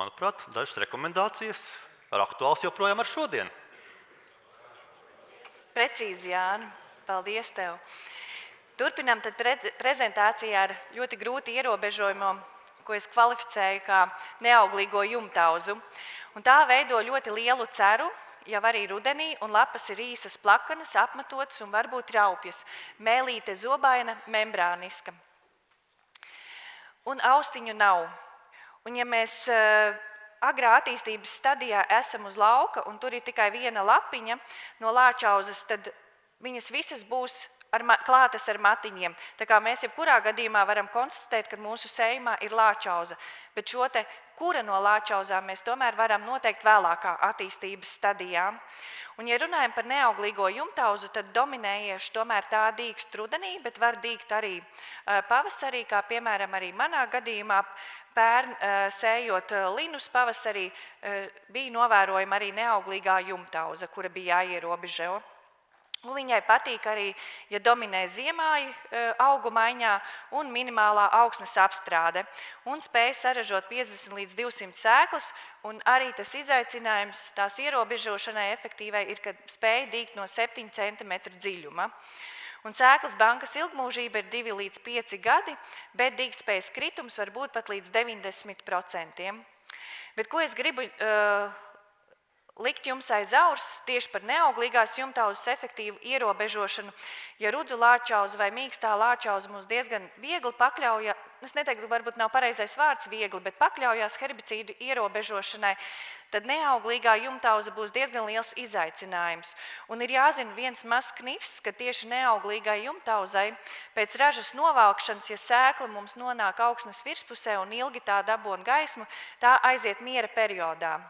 Manuprāt, dažas rekomendācijas ir aktuāls joprojām ar šodien. Precīzi, Jāni. Paldies tev. Turpinām tad prezentācijā ar ļoti grūti ierobežojumu, ko es kvalificēju kā neauglīgo jumtauzu. Un tā veido ļoti lielu ceru, jau arī rudenī, un lapas ir īsas, plakanas, apmetotas un varbūt raupjas. Mēlīte zobaina, membrāniska. Un austiņu nav. Un ja mēs agrā attīstības stadijā esam uz lauka, un tur ir tikai viena lapiņa no lāčauzas, tad viņas visas būs klātas ar matiņiem. Tā kā mēs jebkurā gadījumā varam konstatēt, ka mūsu sējumā ir lāčauza. Bet šo te, kura no lāčauzām mēs tomēr varam noteikt vēlākā attīstības stadijā. Un, ja runājam par neauglīgo jumtauzu, tad dominējoši tomēr tā dīkst rudenī, bet var dīgt arī pavasarī, kā piemēram arī manā gadījumā. Pērn sējot linus pavasarī bija novērojama arī neauglīgā jumtauza, kura bija jāierobežo. Un viņai patīk arī, ja dominē ziemāji augu maiņā un minimālā augsnes apstrāde. Un spēja saražot 50 līdz 200 sēklas, un arī tas izaicinājums tās ierobežošanai efektīvai ir, kad spēja dīgt no 7 cm dziļuma. Un sēklas bankas ilgmūžība ir 2 līdz 5 gadi, bet dīgtspējas kritums var būt pat līdz 90%. Bet ko es gribu likt jums aiz aurs tieši par neauglīgās jumtauzes efektīvu ierobežošanu, ja rudzu lāčauza vai mīkstā lāčauza mums diezgan viegli pakļauja, es neteiktu, varbūt nav pareizais vārds viegli, bet pakļaujās herbicīdu ierobežošanai, tad neauglīgā jumtauza būs diezgan liels izaicinājums. Un ir jāzina viens mazs knifs, ka tieši neauglīgai jumtauzai pēc ražas novākšanas, ja sēkla mums nonāk augsnes virspusē un ilgi tā dabūna gaismu, tā aiziet miera periodā.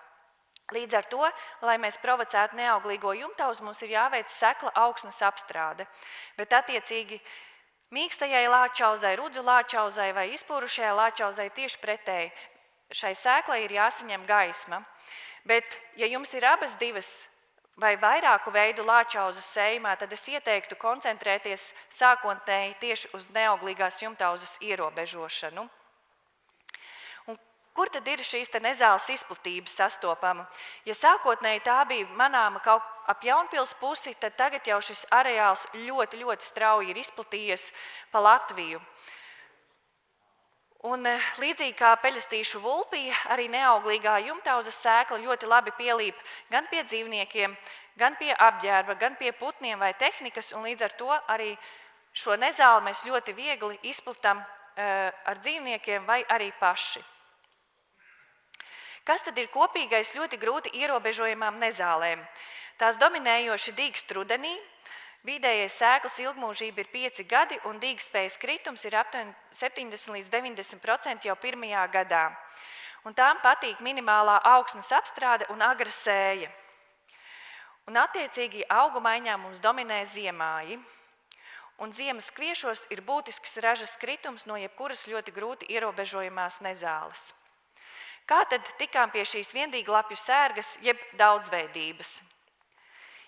Līdz ar to, lai mēs provocētu neauglīgo jumtauzu, mums ir jāveic sekla augsnes apstrāde. Bet attiecīgi mīkstajai lāčauzai, rudzu lāčauzai vai izpūrušajai lāčauzai tieši pretēji šai sēklai ir jāsaņem gaisma. Bet, ja jums ir abas divas vai vairāku veidu lāčauzas sējumā, tad es ieteiktu koncentrēties sākotnēji tieši uz neauglīgās jumtauzes ierobežošanu. Kur tad ir šīs nezāles izplatības sastopama? Ja sākotnēji tā bija manāma kaut ap Jaunpils pusi, tad tagad jau šis areāls ļoti, ļoti strauji ir izplatījies pa Latviju. Un līdzīgi kā peļastīšu vulpija, arī neauglīgā jumtauzas sēkla ļoti labi pielīp gan pie dzīvniekiem, gan pie apģērba, gan pie putniem vai tehnikas, un līdz ar to arī šo nezāli mēs ļoti viegli izplatam ar dzīvniekiem vai arī paši. Kas tad ir kopīgais ļoti grūti ierobežojamām nezālēm? Tās dominējoši dīkst rudenī, vidējais sēklas ilgmūžība ir 5 gadi un dīgtspējas kritums ir aptuveni 70 līdz 90% jau pirmajā gadā. Un tām patīk minimālā augsnes apstrāde un agra sēja. Un attiecīgi augu maiņā mums dominē ziemāji. Un ziemas kviešos ir būtisks ražas kritums no jebkuras ļoti grūti ierobežojamās nezāles. Kā tad tikām pie šīs viendīglapju sērgas, jeb daudzveidības?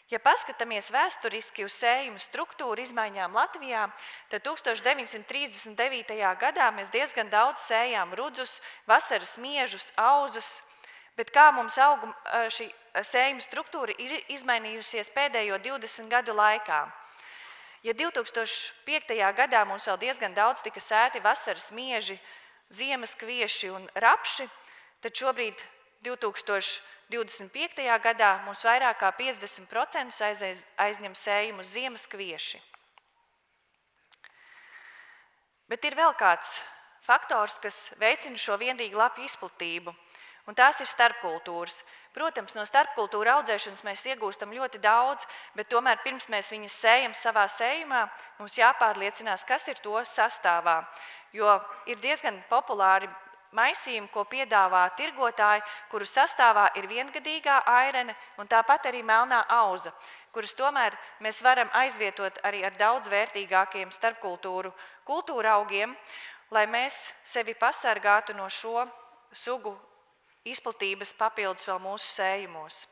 Ja paskatāmies vēsturiski uz sējumu struktūru izmaiņām Latvijā, tad 1939. gadā mēs diezgan daudz sējām rudzus, vasaras miežus, auzus, bet kā mums šī sējuma struktūra ir izmainījusies pēdējo 20 gadu laikā? Ja 2005. gadā mums vēl diezgan daudz tika sēti vasaras mieži, ziemas kvieši un rapši, tad šobrīd 2025. gadā mums vairāk kā 50% aizņem sējumu ziemas kvieši. Bet ir vēl kāds faktors, kas veicina šo viendīglapju izplatību, un tās ir starpkultūras. Protams, no starpkultūra audzēšanas mēs iegūstam ļoti daudz, bet tomēr pirms mēs viņas sējam savā sējumā, mums jāpārliecinās, kas ir to sastāvā, jo ir diezgan populāri maisījumi, ko piedāvā tirgotāji, kuru sastāvā ir viengadīgā airene un tāpat arī melnā auza, kuras tomēr mēs varam aizvietot arī ar daudz vērtīgākiem kultūra augiem, lai mēs sevi pasargātu no šo sugu izplatības papildus vēl mūsu sējumos.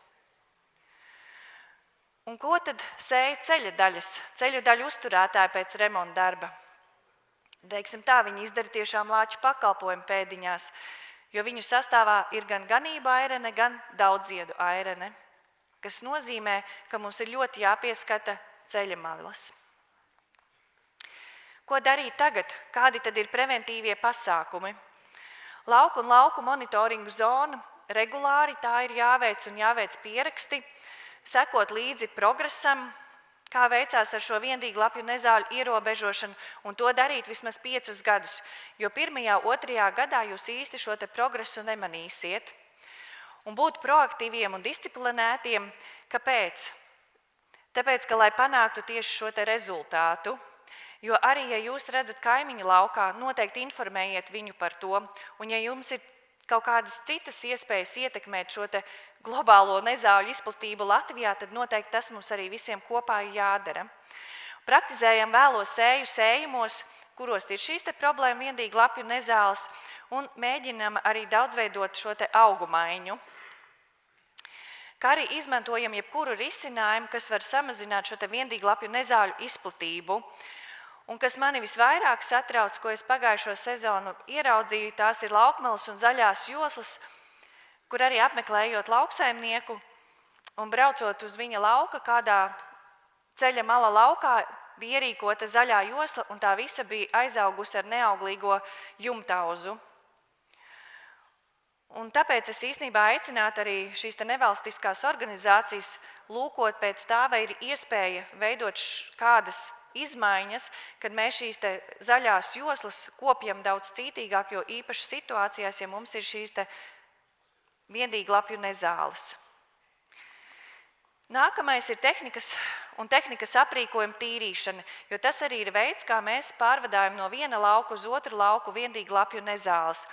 Un ko tad sēja ceļu daļu uzturētāji pēc remonta darba? Teiksim tā, viņi izdara tiešām lāču pakalpojumu pēdiņās, jo viņu sastāvā ir gan ganību airene, gan daudziedu airene, kas nozīmē, ka mums ir ļoti jāpieskata ceļa malas. Ko darīt tagad? Kādi tad ir preventīvie pasākumi? Lauku un lauku monitoringu zona regulāri tā ir jāveic un jāveic pieraksti, sekot līdzi progresam, kā veicās ar šo viendīglapju nezāļu ierobežošanu, un to darīt vismaz 5 gadus, jo 1. 2. gadā jūs īsti šo te progresu nemanīsiet. Un būt proaktīviem un disciplinētiem. Kāpēc? Tāpēc, ka lai panāktu tieši šo te rezultātu, jo arī, ja jūs redzat kaimiņu laukā, noteikti informējiet viņu par to, un ja jums ir kaut kādas citas iespējas ietekmēt šo te globālo nezāļu izplatību Latvijā, tad noteikti tas mums arī visiem kopā ir jādara. Praktizējam vēlo sēju sējumos, kuros ir šīs te problēma viendīglapju nezāles, un mēģinam arī daudzveidot šo te augu maiņu. Kā arī izmantojam jebkuru risinājumu, kas var samazināt šo te viendīglapju nezāļu izplatību. Un kas mani visvairāk satrauc, ko es pagājušo sezonu ieraudzīju, tās ir laukmeles un zaļās joslas, kur arī apmeklējot lauksaimnieku un braucot uz viņa lauka, kādā ceļa mala laukā bija ierīkota zaļā josla, un tā visa bija aizaugusi ar neauglīgo jumtauzu. Un tāpēc es īstenībā aicinātu arī šīs nevalstiskās organizācijas lūkot pēc tā, vai ir iespēja veidot kādas izmaiņas, kad mēs šīs zaļās joslas kopjam daudz cītīgāk, jo īpaši situācijās, ja mums ir šīs viendīglapju nezāles. Nākamais ir tehnikas aprīkojuma tīrīšana, jo tas arī ir veids, kā mēs pārvadājam no viena lauka uz otru lauku viendīglapju nezāles.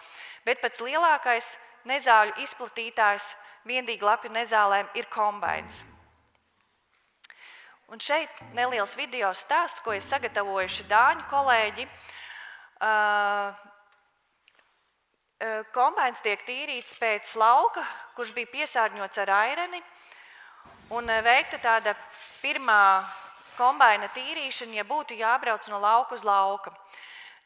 Bet pats lielākais nezāļu izplatītājs viendīglapju nezālēm ir kombains. Un šeit neliels video stāsts, ko ir sagatavojuši dāņu kolēģi. Kombains tiek tīrīts pēc lauka, kurš bija piesārņots ar aireni, un veikta tāda pirmā kombaina tīrīšana, ja būtu jābrauc no lauka uz lauka.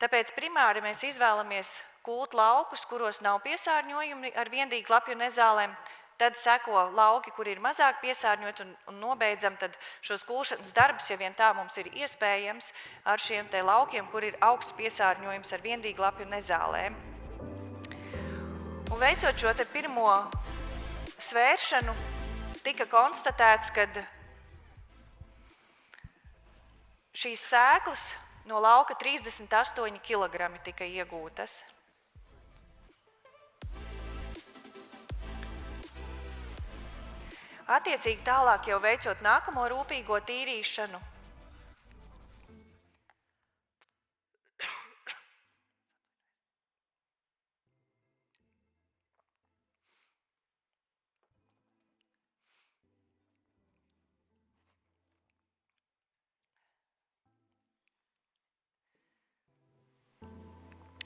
Tāpēc primāri mēs izvēlamies kult laukus, kuros nav piesārņojumi ar viendīglapju nezālēm, tad seko lauki, kur ir mazāk piesārņoti, un nobeidzam tad šos kulšanas darbus, ja vien tā mums ir iespējams, ar šiem te laukiem, kur ir augsts piesārņojums ar viendīglapju nezālēm. Un veicot šo te pirmo svēršanu, tika konstatēts, ka šīs sēklas no lauka 38 kg tika iegūtas. Attiecīgi tālāk jau veicot nākamo rūpīgo tīrīšanu.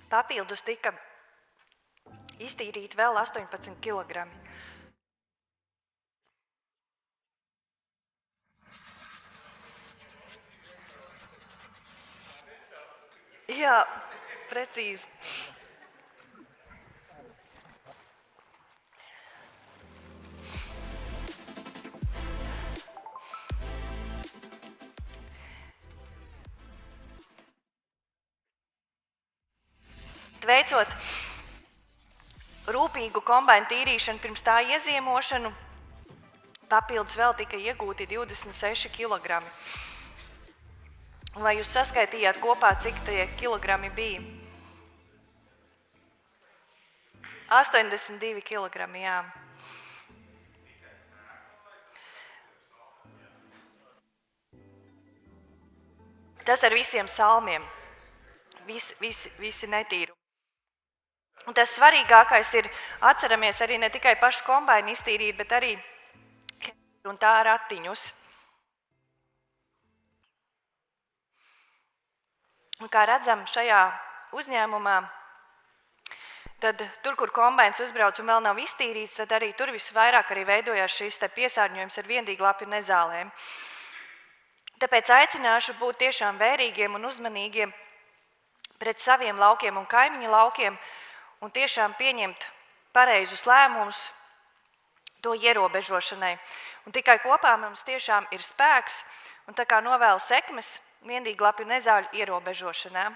Papildus tika iztīrīti vēl 18 kg. Jā, precīzi. Veicot rūpīgu kombainu tīrīšanu pirms tā ieziemošanu, papildus vēl tika iegūti 26 kg. Vai jūs saskaitījāt kopā, cik tie kilogrami bija? 82 kg, jā. Tas ar visiem salmiem. Visi netīru. Un tas svarīgākais ir, atceramies arī ne tikai pašu kombainu iztīrīt, bet arī un tā ratiņus. Un kā redzam šajā uzņēmumā, tad tur, kur kombēns uzbrauc un vēl nav iztīrīts, tad arī tur visvairāk arī veidojās šīs piesārņojums ar viendīglapju nezālēm. Tāpēc aicināšu būt tiešām vērīgiem un uzmanīgiem pret saviem laukiem un kaimiņu laukiem un tiešām pieņemt pareizus lēmumus to ierobežošanai. Un tikai kopā mums tiešām ir spēks un tā kā novēlu sekmes viendīglapju nezāļu ierobežošanā.